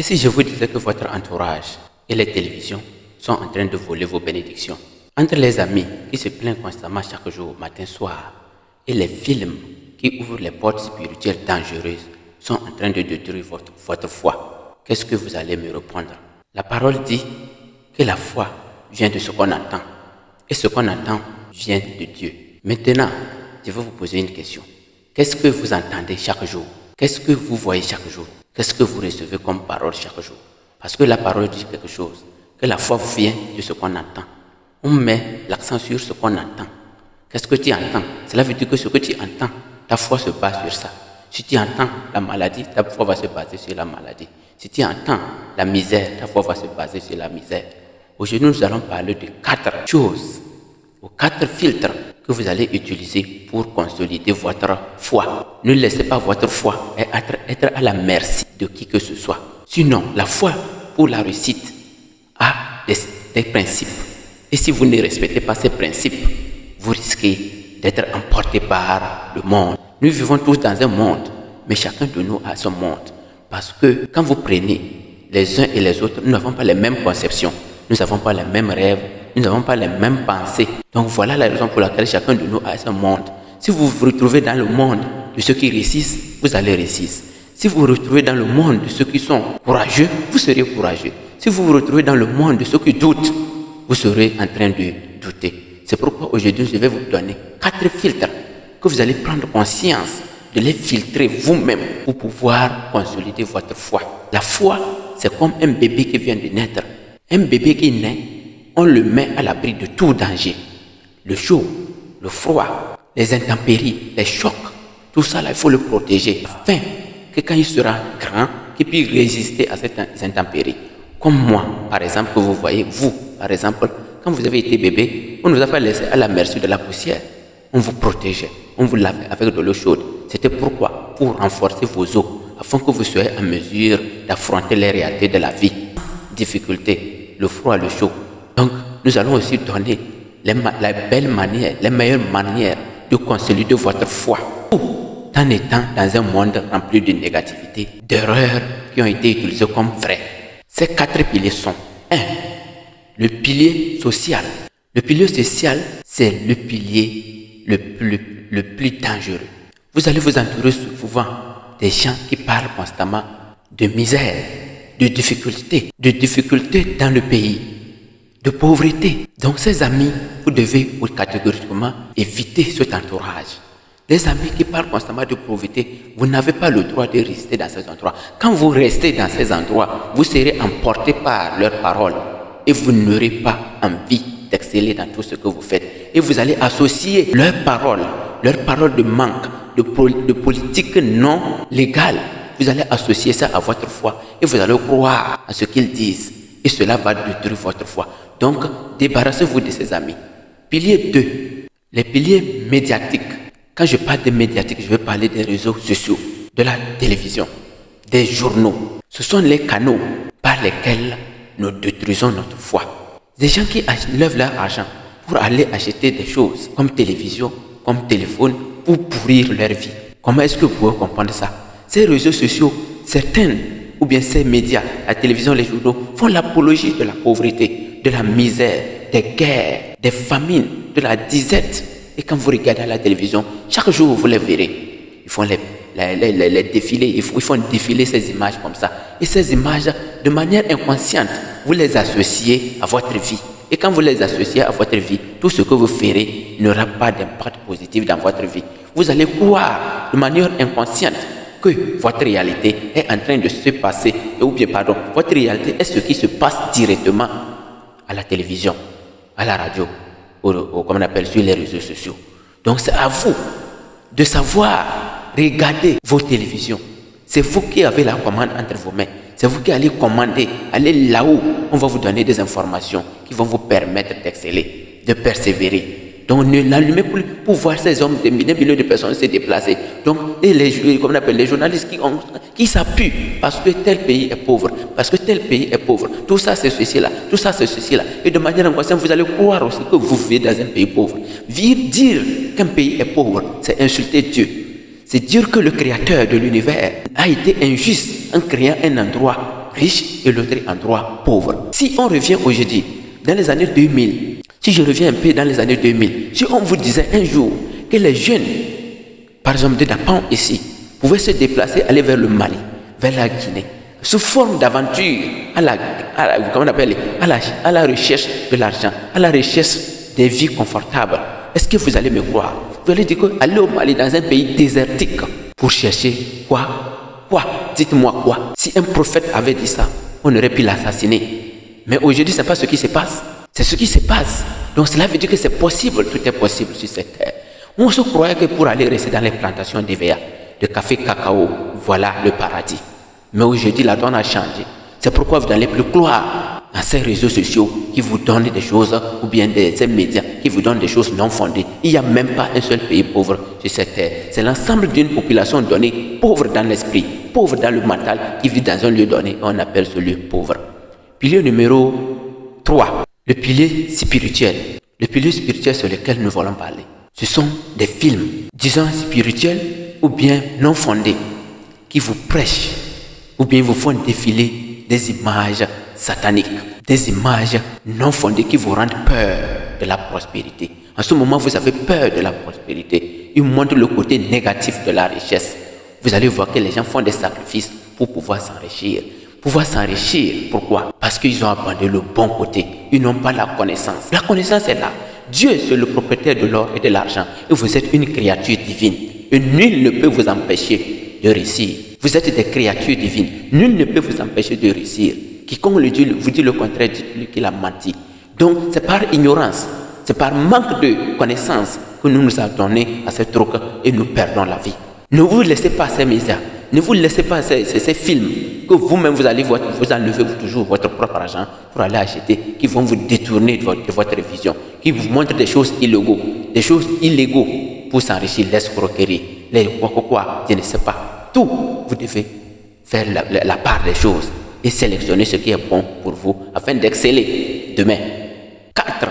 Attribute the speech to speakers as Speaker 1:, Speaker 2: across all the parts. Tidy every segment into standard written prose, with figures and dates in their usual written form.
Speaker 1: Et si je vous disais que votre entourage et les télévisions sont en train de voler vos bénédictions? Entre les amis qui se plaignent constamment chaque jour, matin, soir, et les films qui ouvrent les portes spirituelles dangereuses sont en train de détruire votre foi, qu'est-ce que vous allez me répondre? La parole dit que la foi vient de ce qu'on entend. Et ce qu'on entend vient de Dieu. Maintenant, je vais vous poser une question. Qu'est-ce que vous entendez chaque jour? Qu'est-ce que vous voyez chaque jour? Qu'est-ce que vous recevez comme parole chaque jour? Parce que la parole dit quelque chose, que la foi vient de ce qu'on entend. On met l'accent sur ce qu'on entend. Qu'est-ce que tu entends? Cela veut dire que ce que tu entends, ta foi se base sur ça. Si tu entends la maladie, ta foi va se baser sur la maladie. Si tu entends la misère, ta foi va se baser sur la misère. Aujourd'hui, nous allons parler de 4 choses, ou 4 filtres que vous allez utiliser pour consolider votre foi. Ne laissez pas votre foi être à la merci de qui que ce soit. Sinon, la foi pour la réussite a des principes. Et si vous ne respectez pas ces principes, vous risquez d'être emporté par le monde. Nous vivons tous dans un monde, mais chacun de nous a son monde. Parce que quand vous prenez les uns et les autres, nous n'avons pas les mêmes conceptions, nous n'avons pas les mêmes rêves, nous n'avons pas les mêmes pensées. Donc voilà la raison pour laquelle chacun de nous a son monde. Si vous vous retrouvez dans le monde de ceux qui réussissent, vous allez réussir. Si vous vous retrouvez dans le monde de ceux qui sont courageux, vous serez courageux. Si vous vous retrouvez dans le monde de ceux qui doutent, vous serez en train de douter. C'est pourquoi aujourd'hui, je vais vous donner 4 filtres que vous allez prendre conscience de les filtrer vous-même pour pouvoir consolider votre foi. La foi, c'est comme un bébé qui vient de naître. Un bébé qui naît, on le met à l'abri de tout danger. Le chaud, le froid, les intempéries, les chocs, tout ça, là, il faut le protéger afin que quand il sera grand, qu'il puisse résister à ces intempéries. Comme moi, par exemple, que vous voyez, vous, par exemple, quand vous avez été bébé, on ne vous a pas laissé à la merci de la poussière. On vous protégeait, on vous lavait avec de l'eau chaude. C'était pourquoi? Pour renforcer vos os, afin que vous soyez en mesure d'affronter les réalités de la vie. Difficultés, le froid, le chaud. Donc, nous allons aussi donner les meilleures manières de consolider votre foi. En étant dans un monde rempli de négativité, d'erreurs qui ont été utilisées comme vraies. Ces 4 piliers sont 1. Le pilier social. Le pilier social, c'est le pilier le plus dangereux. Vous allez vous entourer souvent des gens qui parlent constamment de misère, de difficultés dans le pays, de pauvreté. Donc ces amis, vous devez catégoriquement éviter cet entourage. Les amis qui parlent constamment de pauvreté, vous n'avez pas le droit de rester dans ces endroits. Quand vous restez dans ces endroits, vous serez emporté par leurs paroles et vous n'aurez pas envie d'exceller dans tout ce que vous faites. Et vous allez associer leurs paroles de manque, de politique non légale. Vous allez associer ça à votre foi et vous allez croire à ce qu'ils disent. Et cela va détruire votre foi. Donc, débarrassez-vous de ces amis. Pilier 2, les piliers médiatiques. Quand je parle de médiatique, je vais parler des réseaux sociaux, de la télévision, des journaux. Ce sont les canaux par lesquels nous détruisons notre foi. Des gens qui lèvent leur argent pour aller acheter des choses comme télévision, comme téléphone, pour pourrir leur vie. Comment est-ce que vous pouvez comprendre ça? Ces réseaux sociaux, certains, ou bien ces médias, la télévision, les journaux, font l'apologie de la pauvreté, de la misère, des guerres, des famines, de la disette. Et quand vous regardez à la télévision, chaque jour vous les verrez. Ils font les défilés, ils font défiler ces images comme ça. Et ces images, de manière inconsciente, vous les associez à votre vie. Et quand vous les associez à votre vie, tout ce que vous ferez n'aura pas d'impact positif dans votre vie. Vous allez croire de manière inconsciente que votre réalité est en train de se passer, votre réalité est ce qui se passe directement à la télévision, à la radio, ou comme on appelle sur les réseaux sociaux. Donc c'est à vous de savoir regarder vos télévisions. C'est vous qui avez la commande entre vos mains. C'est vous qui allez commander, allez là-haut. On va vous donner des informations qui vont vous permettre d'exceller, de persévérer. Donc ne l'allumez plus pour voir ces hommes, des milliers de personnes se déplacer. Donc, comme on appelle les journalistes qui s'appuient parce que tel pays est pauvre, parce que tel pays est pauvre. Tout ça c'est ceci là, tout ça c'est ceci là. Et de manière inconsciente, vous allez croire aussi que vous vivez dans un pays pauvre. Dire qu'un pays est pauvre, c'est insulter Dieu. C'est dire que le créateur de l'univers a été injuste en créant un endroit riche et l'autre endroit pauvre. Si on revient aujourd'hui, dans les années 2000, si je reviens un peu dans les années 2000, si on vous disait un jour que les jeunes, par exemple de Dapan ici, pouvaient se déplacer, aller vers le Mali, vers la Guinée, sous forme d'aventure, à la recherche de l'argent, à la recherche des vies confortables, est-ce que vous allez me croire? Vous allez dire qu'aller au Mali dans un pays désertique pour chercher quoi? Dites-moi quoi? Si un prophète avait dit ça, on aurait pu l'assassiner. Mais aujourd'hui, ce n'est pas ce qui se passe. C'est ce qui se passe. Donc cela veut dire que c'est possible, tout est possible sur cette terre. On se croyait que pour aller rester dans les plantations d'EVA, de café, cacao, voilà le paradis. Mais aujourd'hui, la donne a changé. C'est pourquoi vous n'allez plus croire à ces réseaux sociaux qui vous donnent des choses, ou bien ces médias qui vous donnent des choses non fondées. Il n'y a même pas un seul pays pauvre sur cette terre. C'est l'ensemble d'une population donnée, pauvre dans l'esprit, pauvre dans le mental, qui vit dans un lieu donné. On appelle ce lieu pauvre. Pilier numéro 3, le pilier spirituel. Le pilier spirituel sur lequel nous voulons parler, ce sont des films, disons spirituels ou bien non fondés, qui vous prêchent ou bien vous font défiler des images sataniques, des images non fondées qui vous rendent peur de la prospérité. En ce moment, vous avez peur de la prospérité. Ils montrent le côté négatif de la richesse. Vous allez voir que les gens font des sacrifices pour pouvoir s'enrichir. Pourquoi? Parce qu'ils ont abandonné le bon côté. Ils n'ont pas la connaissance. La connaissance est là. Dieu, c'est le propriétaire de l'or et de l'argent. Et vous êtes une créature divine. Et nul ne peut vous empêcher de réussir. Vous êtes des créatures divines. Nul ne peut vous empêcher de réussir. Quiconque vous dit le contraire, dites-lui qu'il a menti. Donc, c'est par ignorance, c'est par manque de connaissance que nous nous adonnons à ces trucs et nous perdons la vie. Ne vous laissez pas ces médias, ne vous laissez pas ces films que vous-même vous allez vous enlever toujours votre propre argent pour aller acheter, qui vont vous détourner de votre vision, qui vous montrent des choses illégaux pour s'enrichir, l'escroquerie, je ne sais pas. Tout, vous devez faire la part des choses et sélectionner ce qui est bon pour vous afin d'exceller demain. 4.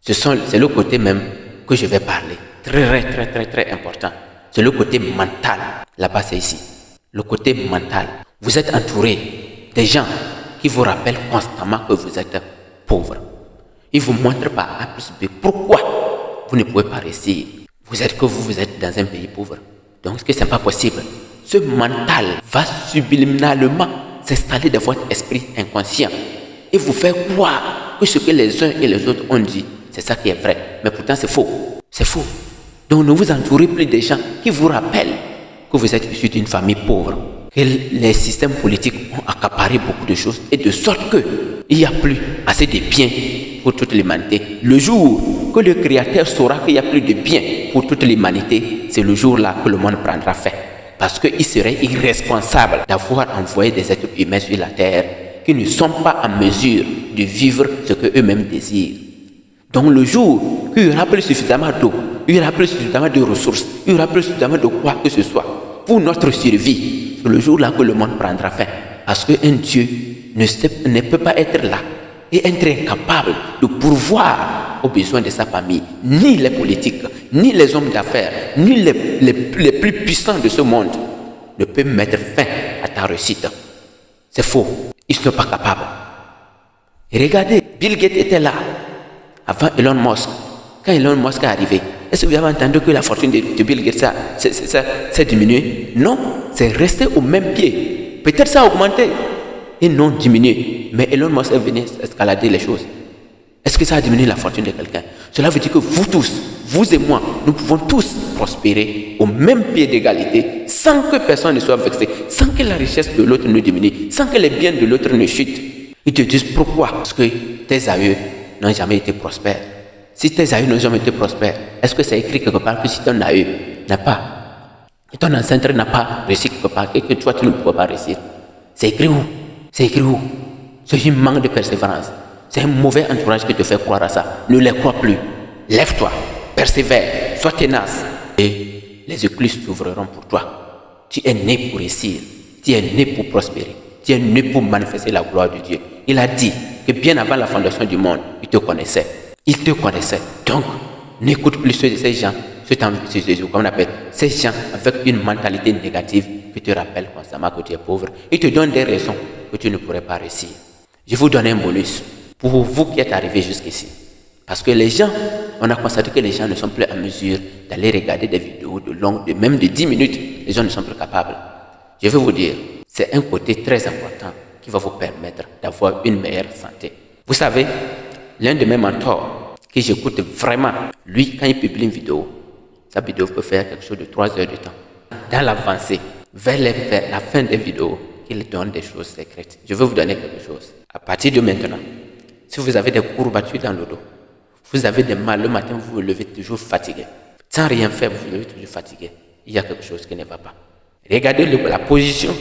Speaker 1: C'est le côté même que je vais parler. Très important. C'est le côté mental. Là-bas, c'est ici. Le côté mental. Vous êtes entouré des gens qui vous rappellent constamment que vous êtes pauvre. Ils vous montrent par A plus B pourquoi vous ne pouvez pas réussir. Vous êtes dans un pays pauvre. Donc, ce que ce n'est pas possible. Ce mental va subliminalement s'installer dans votre esprit inconscient et vous faire croire que ce que les uns et les autres ont dit, c'est ça qui est vrai. Mais pourtant, c'est faux. C'est faux. Donc, ne vous entourez plus des gens qui vous rappellent que vous êtes issu d'une famille pauvre, que les systèmes politiques ont accaparé beaucoup de choses et de sorte qu'il n'y a plus assez de biens pour toute l'humanité. Le jour que le Créateur saura qu'il n'y a plus de biens pour toute l'humanité, c'est le jour-là que le monde prendra fin. Parce qu'il serait irresponsable d'avoir envoyé des êtres humains sur la terre qui ne sont pas en mesure de vivre ce qu'eux-mêmes désirent. Donc le jour qu'il y aura plus suffisamment d'eau, il y aura plus suffisamment de ressources, il y aura plus suffisamment de quoi que ce soit pour notre survie, c'est le jour-là que le monde prendra fin. Parce qu'un Dieu ne peut pas être là et être incapable de pourvoir aux besoins de sa famille, ni les politiques, ni les hommes d'affaires, ni les plus puissants de ce monde ne peuvent mettre fin à ta réussite. C'est faux. Ils ne sont pas capables. Et regardez, Bill Gates était là avant Elon Musk. Quand Elon Musk est arrivé, est-ce que vous avez entendu que la fortune de Bill Gates s'est diminuée? Non, c'est resté au même pied. Peut-être ça a augmenté et non diminué. Mais Elon Musk est venu escalader les choses. Est-ce que ça a diminué la fortune de quelqu'un? Cela veut dire que vous tous, vous et moi, nous pouvons tous prospérer au même pied d'égalité sans que personne ne soit vexé, sans que la richesse de l'autre ne diminue, sans que les biens de l'autre ne chutent. Ils te disent pourquoi? Parce que tes aïeux n'ont jamais été prospères. Si tes aïeux n'ont jamais été prospères, est-ce que c'est écrit quelque part que si ton aïeux n'a pas, et ton ancêtre n'a pas réussi quelque part et que toi tu ne peux pas réussir? C'est écrit où? C'est écrit où? C'est un manque de persévérance. C'est un mauvais entourage qui te fait croire à ça. Ne les crois plus. Lève-toi, persévère, sois tenace et les écluses s'ouvriront pour toi. Tu es né pour réussir. Tu es né pour prospérer. Tu es né pour manifester la gloire de Dieu. Il a dit que bien avant la fondation du monde, il te connaissait. Il te connaissait. Donc, n'écoute plus ces gens, comme on appelle, ces gens avec une mentalité négative qui te rappellent constamment que tu es pauvre. Ils te donnent des raisons que tu ne pourrais pas réussir. Je vais vous donner un bonus pour vous qui êtes arrivés jusqu'ici. Parce que les gens, on a constaté que les gens ne sont plus en mesure d'aller regarder des vidéos même de 10 minutes. Les gens ne sont plus capables. Je vais vous dire, c'est un côté très important qui va vous permettre d'avoir une meilleure santé. Vous savez, l'un de mes mentors, que j'écoute vraiment, lui, quand il publie une vidéo, sa vidéo peut faire quelque chose de 3 heures de temps. Dans l'avancée, vers la fin des vidéos, il donne des choses secrètes. Je vais vous donner quelque chose. À partir de maintenant, si vous avez des courbatures dans le dos, vous avez des mal, le matin vous vous levez toujours fatigué. Sans rien faire, vous vous levez toujours fatigué. Il y a quelque chose qui ne va pas. Regardez la position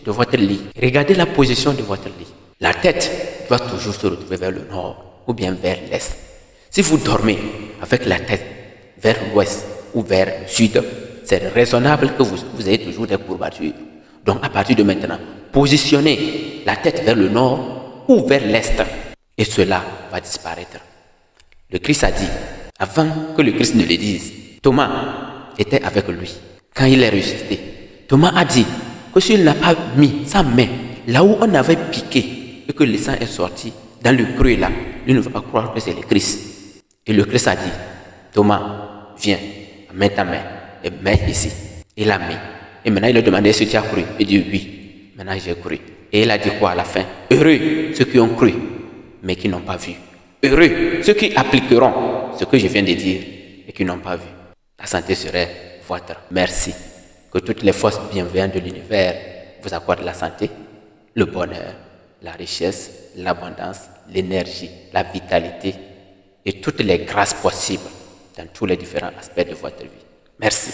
Speaker 1: de votre lit. Regardez la position de votre lit. La tête doit toujours se retrouver vers le nord ou bien vers l'est. Si vous dormez avec la tête vers l'ouest ou vers le sud, c'est raisonnable que vous ayez toujours des courbatures. Donc à partir de maintenant, positionnez la tête vers le nord ou vers l'est et cela va disparaître. Le Christ a dit, avant que le Christ ne le dise, Thomas était avec lui. Quand il est ressuscité, Thomas a dit que s'il n'a pas mis sa main là où on avait piqué et que le sang est sorti dans le creux là, lui ne va pas croire que c'est le Christ. Et le Christ a dit, Thomas, viens, mets ta main et mets ici. Il a mis. Et maintenant il a demandé si tu as cru. Il dit oui. Maintenant j'ai cru. Et il a dit quoi à la fin? Heureux ceux qui ont cru, mais qui n'ont pas vu. Heureux ceux qui appliqueront ce que je viens de dire et qui n'ont pas vu. La santé serait votre. Merci. Que toutes les forces bienveillantes de l'univers vous accordent la santé, le bonheur, la richesse, l'abondance, l'énergie, la vitalité et toutes les grâces possibles dans tous les différents aspects de votre vie. Merci.